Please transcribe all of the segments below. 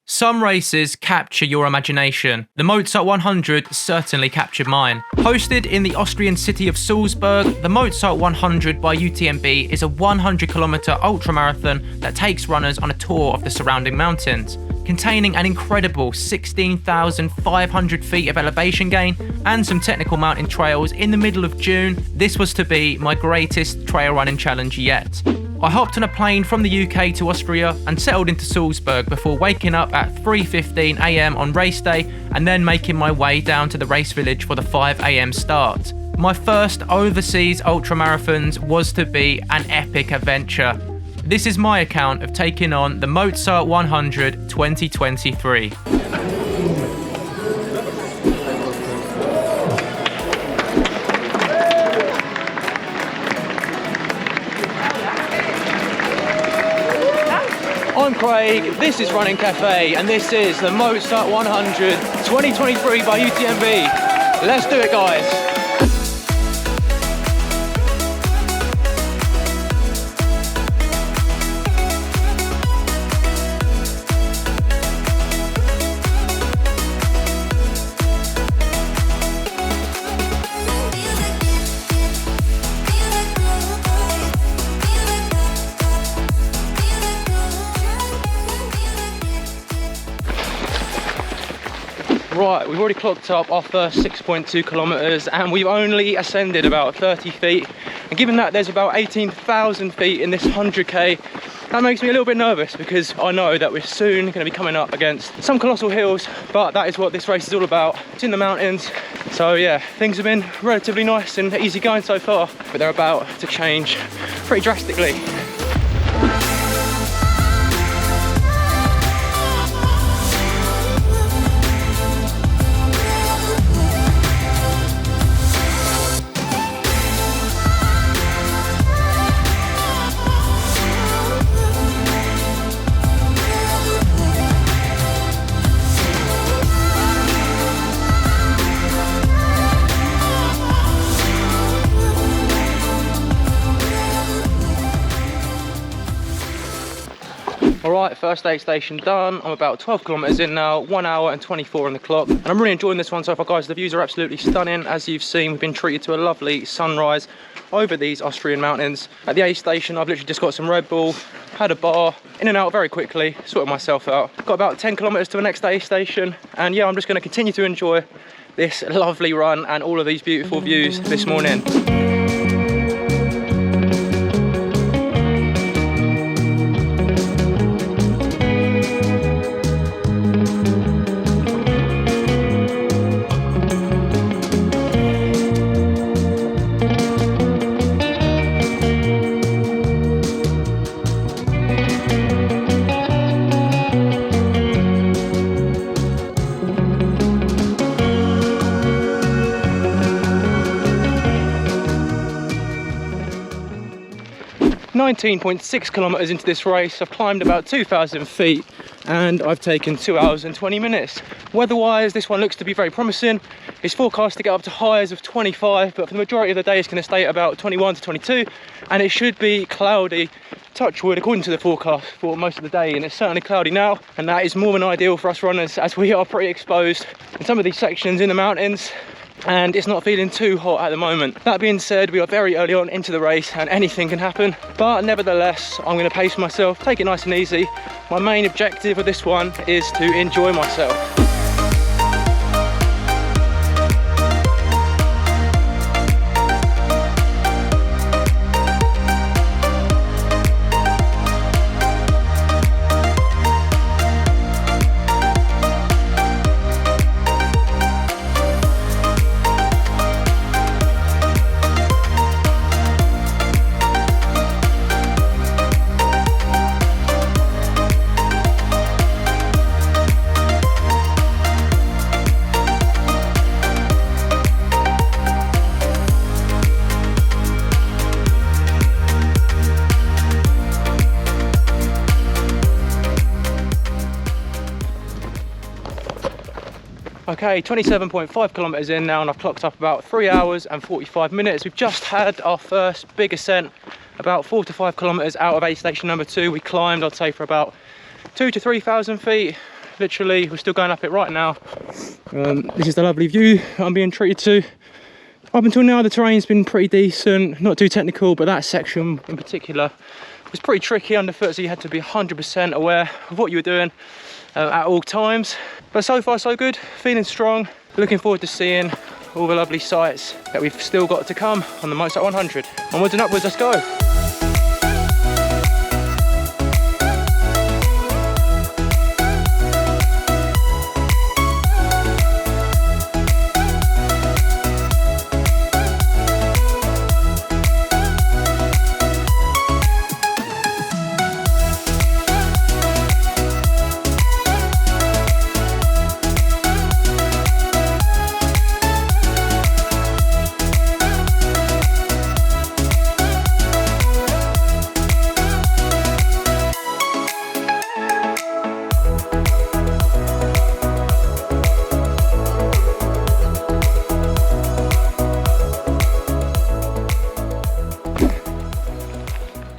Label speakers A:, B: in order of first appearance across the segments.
A: Some races capture your imagination. The Mozart 100 certainly captured mine. Hosted in the Austrian city of Salzburg, the Mozart 100 by UTMB is a 100-kilometre ultramarathon that takes runners on a tour of the surrounding mountains. Containing an incredible 16,500 feet of elevation gain and some technical mountain trails in the middle of June, this was to be my greatest trail running challenge yet. I hopped on a plane from the UK to Austria and settled into Salzburg before waking up at 3:15 AM on race day and then making my way down to the race village for the 5 AM start. My first overseas ultramarathons was to be an epic adventure. This is my account of taking on the Mozart 100 2023. I'm Craig, this is Running Cafe, and this is the Mozart 100 2023 by UTMB. Let's do it, guys. Right, we've already clocked up our first 6.2 kilometres and we've only ascended about 30 feet. And given that there's about 18,000 feet in this 100k, that makes me a little bit nervous because I know that we're soon going to be coming up against some colossal hills, but that is what this race is all about. It's in the mountains. So yeah, things have been relatively nice and easy going so far, but they're about to change pretty drastically. Alright, first aid station done. I'm about 12 kilometres in now, 1 hour and 24 on the clock. And I'm really enjoying this one so far, guys. The views are absolutely stunning. As you've seen, we've been treated to a lovely sunrise over these Austrian mountains. At the aid station, I've literally just got some Red Bull, had a bar, in and out very quickly, sorted myself out. Got about 10 kilometres to the next aid station. And yeah, I'm just going to continue to enjoy this lovely run and all of these beautiful views this morning. 19.6 kilometres into this race. I've climbed about 2,000 feet and I've taken 2 hours and 20 minutes. Weather-wise, this one looks to be very promising. It's forecast to get up to highs of 25, but for the majority of the day it's going to stay at about 21 to 22, and it should be cloudy, touch wood, according to the forecast for most of the day, and it's certainly cloudy now, and that is more than ideal for us runners as we are pretty exposed in some of these sections in the mountains. And it's not feeling too hot at the moment. That being said, we are very early on into the race and anything can happen, but nevertheless I'm going to pace myself, take it nice and easy. My main objective of this one is to enjoy myself. Okay, 27.5 kilometres in now and I've clocked up about 3 hours and 45 minutes. We've just had our first big ascent, about 4 to 5 kilometres out of aid station number 2. We climbed, I'd say, for about 2,000 to 3,000 feet. literally. We're still going up it right now. This is the lovely view I'm being treated to. Up until now, the terrain's been pretty decent, not too technical, but that section in particular was pretty tricky underfoot, so you had to be 100% aware of what you were doing at all times. But so far so good, feeling strong, looking forward to seeing all the lovely sights that we've still got to come on the Mozart 100. Onwards and upwards, let's go.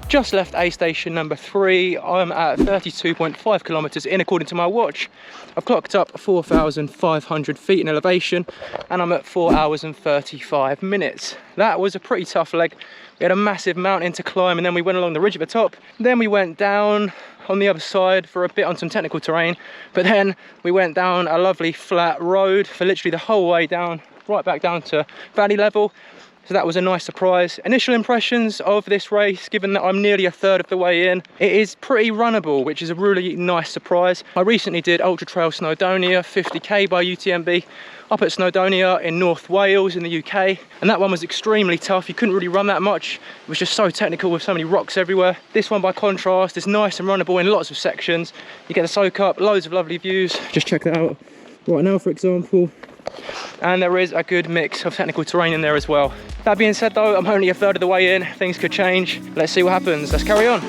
A: Just left A station number 3. I'm at 32.5 kilometers in according to my watch. I've clocked up 4,500 feet in elevation and I'm at 4 hours and 35 minutes. That was a pretty tough leg. We had a massive mountain to climb and then we went along the ridge at the top. Then we went down on the other side for a bit on some technical terrain, but then we went down a lovely flat road for literally the whole way down, right back down to valley level. So that was a nice surprise. Initial impressions of this race, given that I'm nearly a third of the way in, it is pretty runnable, which is a really nice surprise. I recently did Ultra Trail Snowdonia 50k by UTMB up at Snowdonia in North Wales in the UK, and that one was extremely tough. You couldn't really run that much. It was just so technical with so many rocks everywhere. This one, by contrast, is nice and runnable in lots of sections. You get to soak up loads of lovely views. Just check that out right now, for example. And there is a good mix of technical terrain in there as well. That being said though, I'm only a third of the way in. Things could change. Let's see what happens. Let's carry on.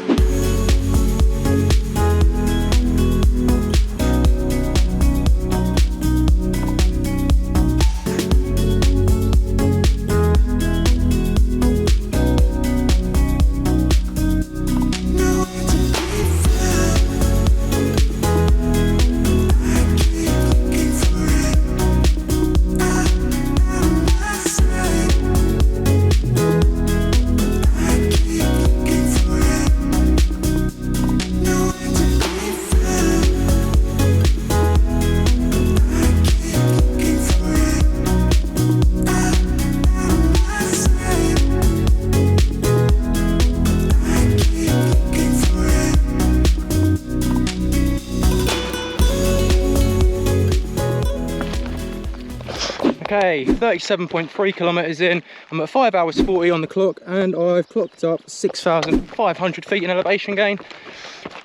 A: Okay, 37.3 kilometers in. I'm at 5 hours 40 on the clock and I've clocked up 6,500 feet in elevation gain.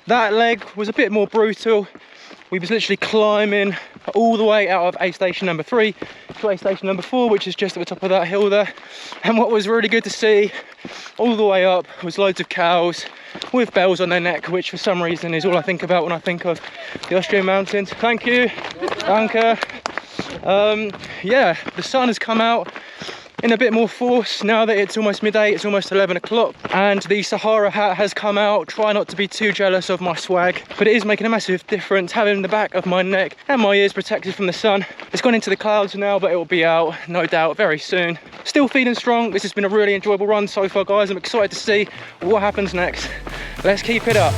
A: That leg was a bit more brutal. We was literally climbing all the way out of A station number 3 to A station number 4, which is just at the top of that hill there. And what was really good to see all the way up was loads of cows with bells on their neck, which for some reason is all I think about when I think of the Austrian mountains. Thank you, danke. Yeah, the sun has come out in a bit more force now that it's almost midday. It's almost 11 o'clock and the Sahara hat has come out. Try not to be too jealous of my swag, but it is making a massive difference having the back of my neck and my ears protected from the sun. It's gone into the clouds now, but it will be out no doubt very soon. Still feeling strong. This has been a really enjoyable run so far, guys. I'm excited to see what happens next. Let's keep it up.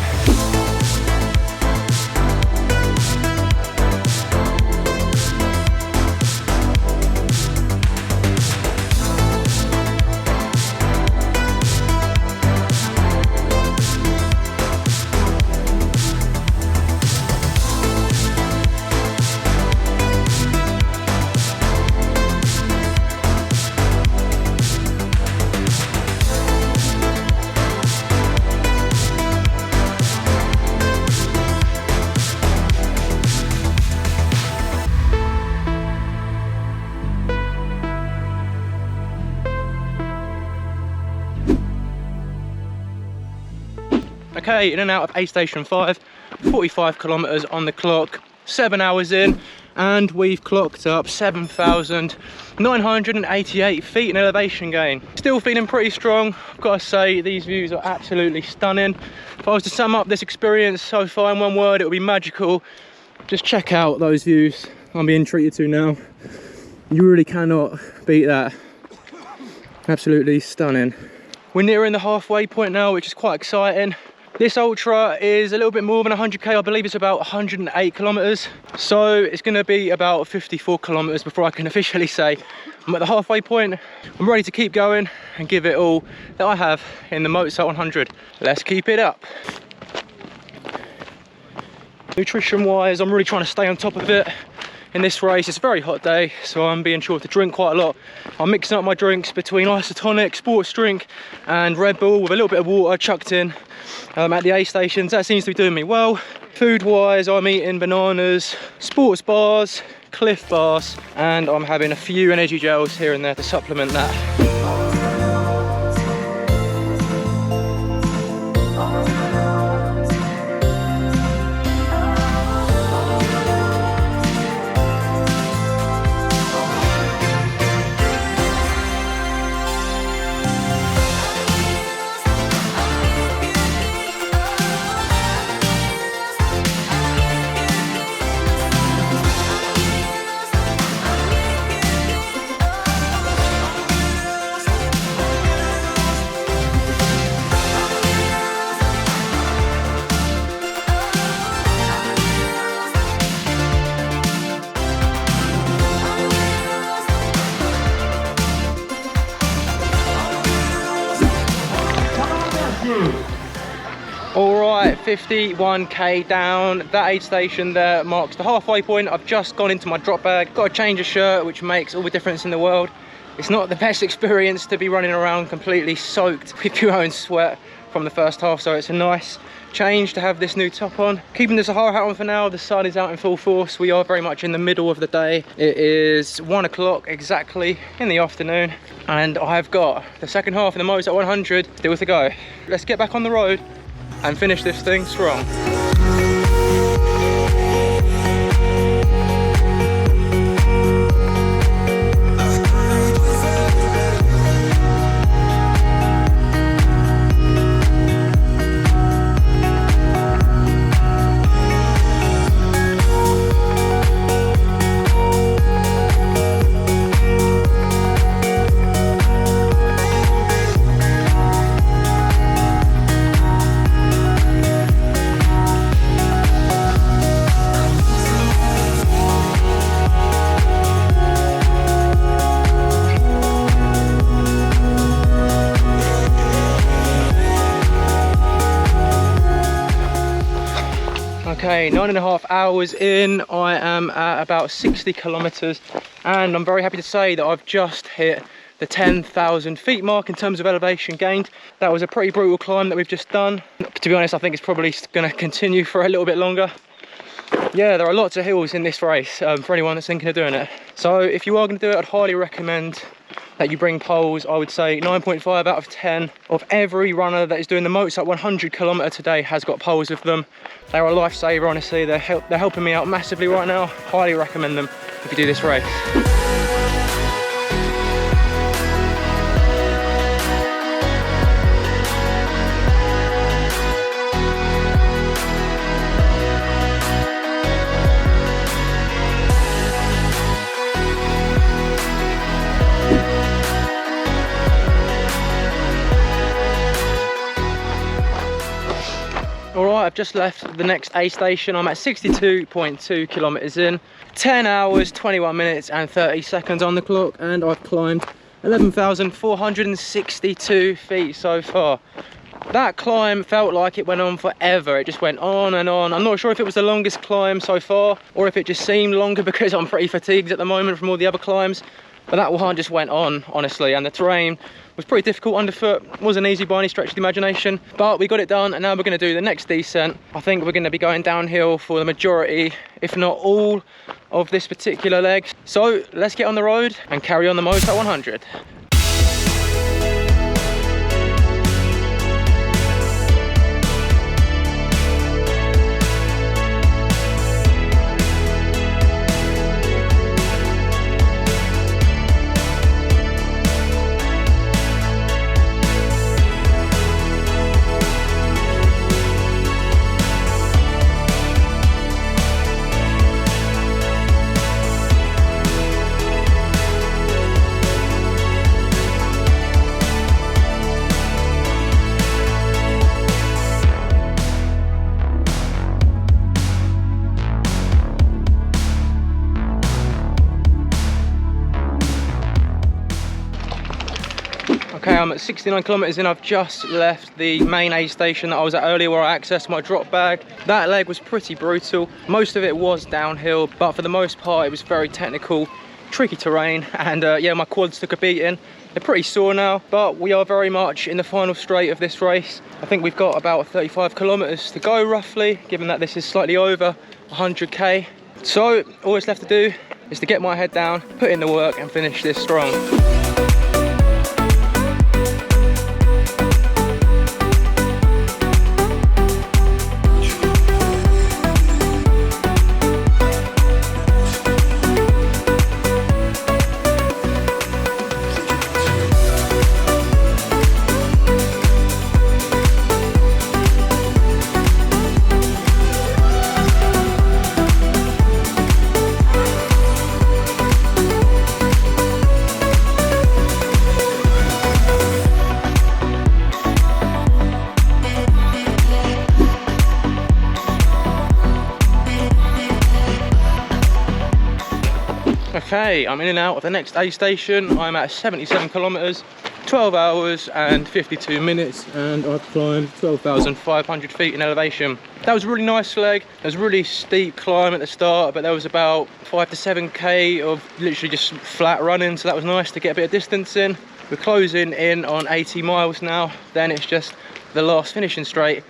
A: Okay, in and out of A station 5, 45 kilometers on the clock, 7 hours in, and we've clocked up 7,988 feet in elevation gain. Still feeling pretty strong. I've got to say, these views are absolutely stunning. If I was to sum up this experience so far in one word, it would be magical.
B: Just check out those views I'm being treated to now. You really cannot beat that. Absolutely stunning. We're nearing the halfway point now, which is quite exciting. This ultra is a little bit more than 100k. I believe it's about 108 kilometers. So it's going to be about 54 kilometers before I can officially say I'm at the halfway point. I'm ready to keep going and give it all that I have in the Mozart 100. Let's keep it up. Nutrition wise, I'm really trying to stay on top of it. In this race, it's a very hot day, so I'm being sure to drink quite a lot. I'm mixing up my drinks between isotonic, sports drink and Red Bull with a little bit of water chucked in at the aid stations. That seems to be doing me well. Food wise, I'm eating bananas, sports bars, Cliff bars, and I'm having a few energy gels here and there to supplement that. Alright, 51k down. That aid station there marks the halfway point. I've just gone into my drop bag, got to change a shirt, which makes all the difference in the world. It's not the best experience to be running around completely soaked with your own sweat from the first half, so it's a nice change to have this new top on. Keeping the Sahara hat on for now. The sun is out in full force. We are very much in the middle of the day. It is 1 o'clock exactly in the afternoon, and I've got the second half of the Mozart 100 still to go. Let's get back on the road and finish this thing strong. Okay, 9.5 hours in, I am at about 60 kilometers, and I'm very happy to say that I've just hit the 10,000 feet mark in terms of elevation gained. That was a pretty brutal climb that we've just done. To be honest, I think it's probably going to continue for a little bit longer. Yeah, there are lots of hills in this race for anyone that's thinking of doing it. So if you are going to do it, I'd highly recommend that you bring poles. I would say 9.5 out of 10 of every runner that is doing the Mozart 100 kilometer today has got poles with them. They're a lifesaver, honestly. They're helping me out massively right now. Highly recommend them if you do this race. Alright, I've just left the next aid station. I'm at 62.2 kilometers in, 10 hours, 21 minutes and 30 seconds on the clock, and I've climbed 11,462 feet so far. That climb felt like it went on forever. It just went on and on. I'm not sure if it was the longest climb so far or if it just seemed longer because I'm pretty fatigued at the moment from all the other climbs. But that one just went on, honestly, and the terrain was pretty difficult underfoot. It wasn't easy by any stretch of the imagination, but we got it done, and now we're going to do the next descent. I think we're going to be going downhill for the majority, if not all, of this particular leg. So let's get on the road and carry on the Mozart 100. Okay, I'm at 69 kilometers in. I've just left the main aid station that I was at earlier where I accessed my drop bag. That leg was pretty brutal. Most of it was downhill, but for the most part it was very technical, tricky terrain, and yeah, my quads took a beating. They're pretty sore now, but we are very much in the final straight of this race. I think we've got about 35 kilometers to go roughly, given that this is slightly over 100k. So all that's left to do is to get my head down, put in the work and finish this strong. Okay, I'm in and out of the next aid station. I'm at 77 kilometers, 12 hours and 52 minutes, and I've climbed 12,500 feet in elevation. That was a really nice leg. There was a really steep climb at the start, but there was about 5 to 7k of literally just flat running, so that was nice to get a bit of distance in. We're closing in on 80 miles now. Then it's just the last finishing straight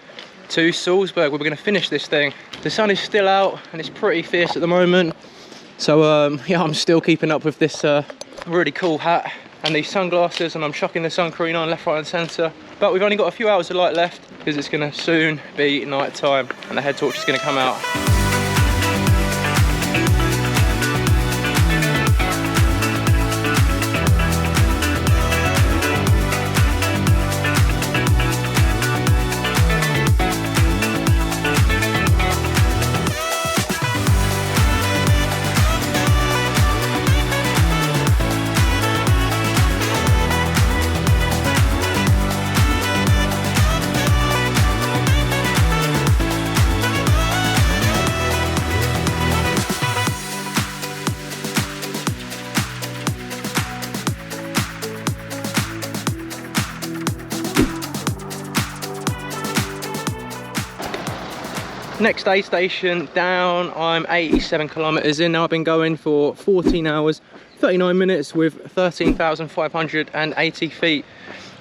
B: to Salzburg, where we're going to finish this thing. The sun is still out and it's pretty fierce at the moment. So yeah, I'm still keeping up with this really cool hat and these sunglasses, and I'm chucking the sun cream on left, right and centre. But we've only got a few hours of light left because it's going to soon be night time and the head torch is going to come out. Next aid station down, I'm 87 kilometers in now. I've been going for 14 hours, 39 minutes with 13,580 feet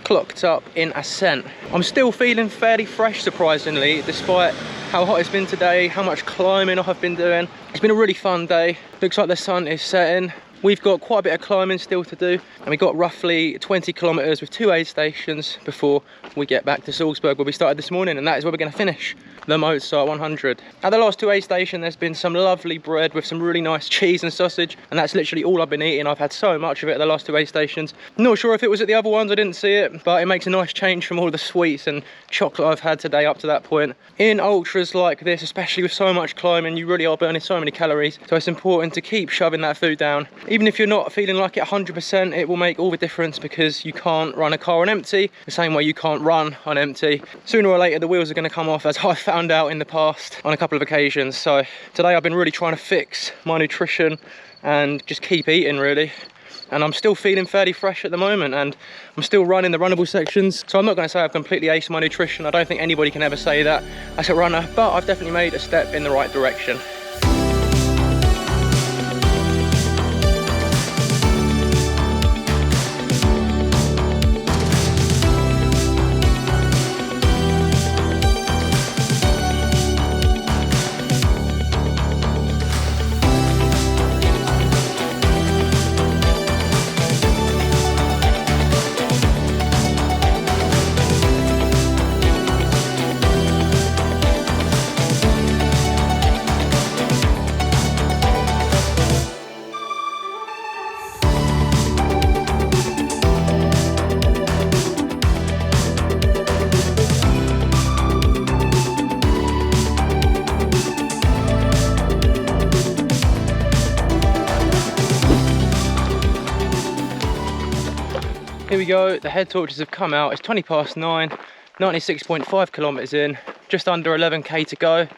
B: clocked up in ascent. I'm still feeling fairly fresh, surprisingly, despite how hot it's been today, how much climbing I've been doing. It's been a really fun day. Looks like the sun is setting. We've got quite a bit of climbing still to do, and we got roughly 20 kilometers with 2 aid stations before we get back to Salzburg, where we started this morning, and that is where we're going to finish the Mozart 100. At the last 2 aid station, there's been some lovely bread with some really nice cheese and sausage, and that's literally all I've been eating. I've had so much of it at the last 2 aid stations. Not sure if it was at the other ones, I didn't see it, but it makes a nice change from all the sweets and chocolate I've had today up to that point. In ultras like this, especially with so much climbing, you really are burning so many calories, so it's important to keep shoving that food down. Even if you're not feeling like it 100%, it will make all the difference, because you can't run a car on empty the same way you can't run on empty. Sooner or later the wheels are going to come off, as I found out in the past on a couple of occasions. So today I've been really trying to fix my nutrition and just keep eating really, and I'm still feeling fairly fresh at the moment, and I'm still running the runnable sections, so I'm not going to say I've completely aced my nutrition. I don't think anybody can ever say that as a runner, but I've definitely made a step in the right direction. Here we go, the head torches have come out. It's 20 past 9, 96.5 kilometers in, just under 11k to go.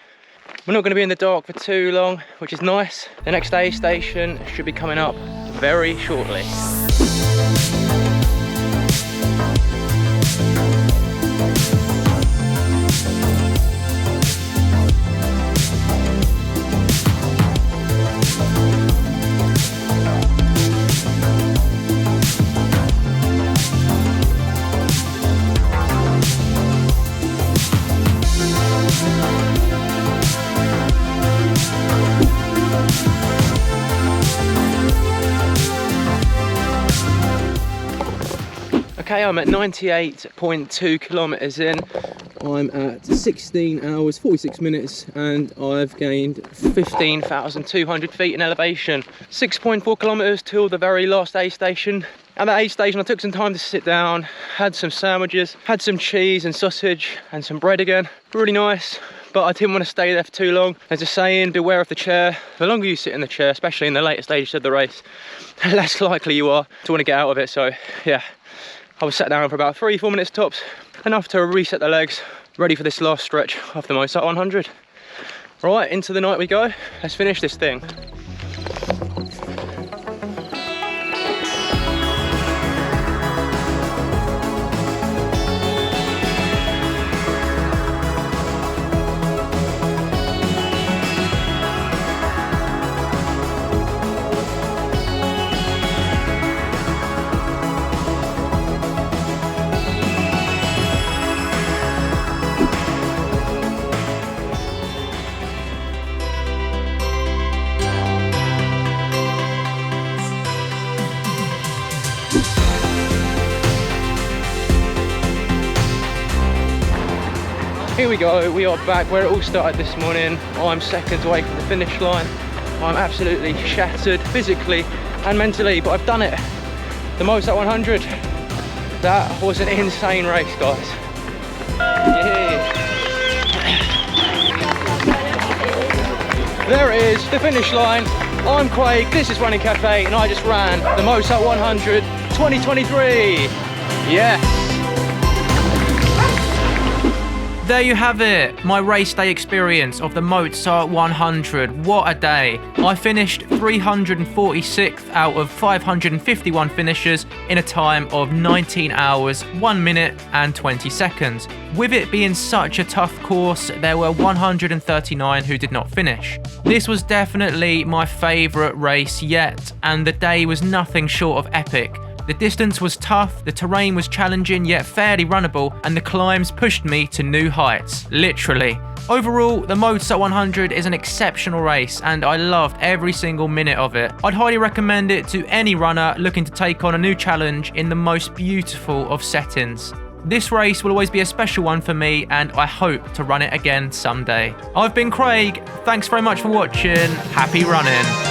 B: We're not going to be in the dark for too long, which is nice. The next aid station should be coming up very shortly. Okay, I'm at 98.2 kilometers in. I'm at 16 hours 46 minutes and I've gained 15,200 feet in elevation. 6.4 kilometers till the very last aid station. At that aid station I took some time to sit down, had some sandwiches, had some cheese and sausage and some bread again. Really nice, but I didn't want to stay there for too long. There's a saying, beware of the chair. The longer you sit in the chair, especially in the later stages of the race, the less likely you are to want to get out of it. So yeah, I was sat down for about 3-4 minutes tops, enough to reset the legs, ready for this last stretch of the Mozart 100. Right, into the night we go. Let's finish this thing. Here we go, we are back where it all started this morning. I'm seconds away from the finish line. I'm absolutely shattered physically and mentally, but I've done it. The Mozart 100. That was an insane race, guys. Yeah. There it is, the finish line. I'm Craig, this is Running Cafe, and I just ran the Mozart 100 2023. Yes.
A: There you have it, my race day experience of the Mozart 100. What a day. I finished 346th out of 551 finishers in a time of 19 hours, 1 minute and 20 seconds. With it being such a tough course, there were 139 who did not finish. This was definitely my favourite race yet, and the day was nothing short of epic. The distance was tough, the terrain was challenging yet fairly runnable, and the climbs pushed me to new heights, literally. Overall, the Mozart 100 is an exceptional race and I loved every single minute of it. I'd highly recommend it to any runner looking to take on a new challenge in the most beautiful of settings. This race will always be a special one for me and I hope to run it again someday. I've been Craig, thanks very much for watching, happy running.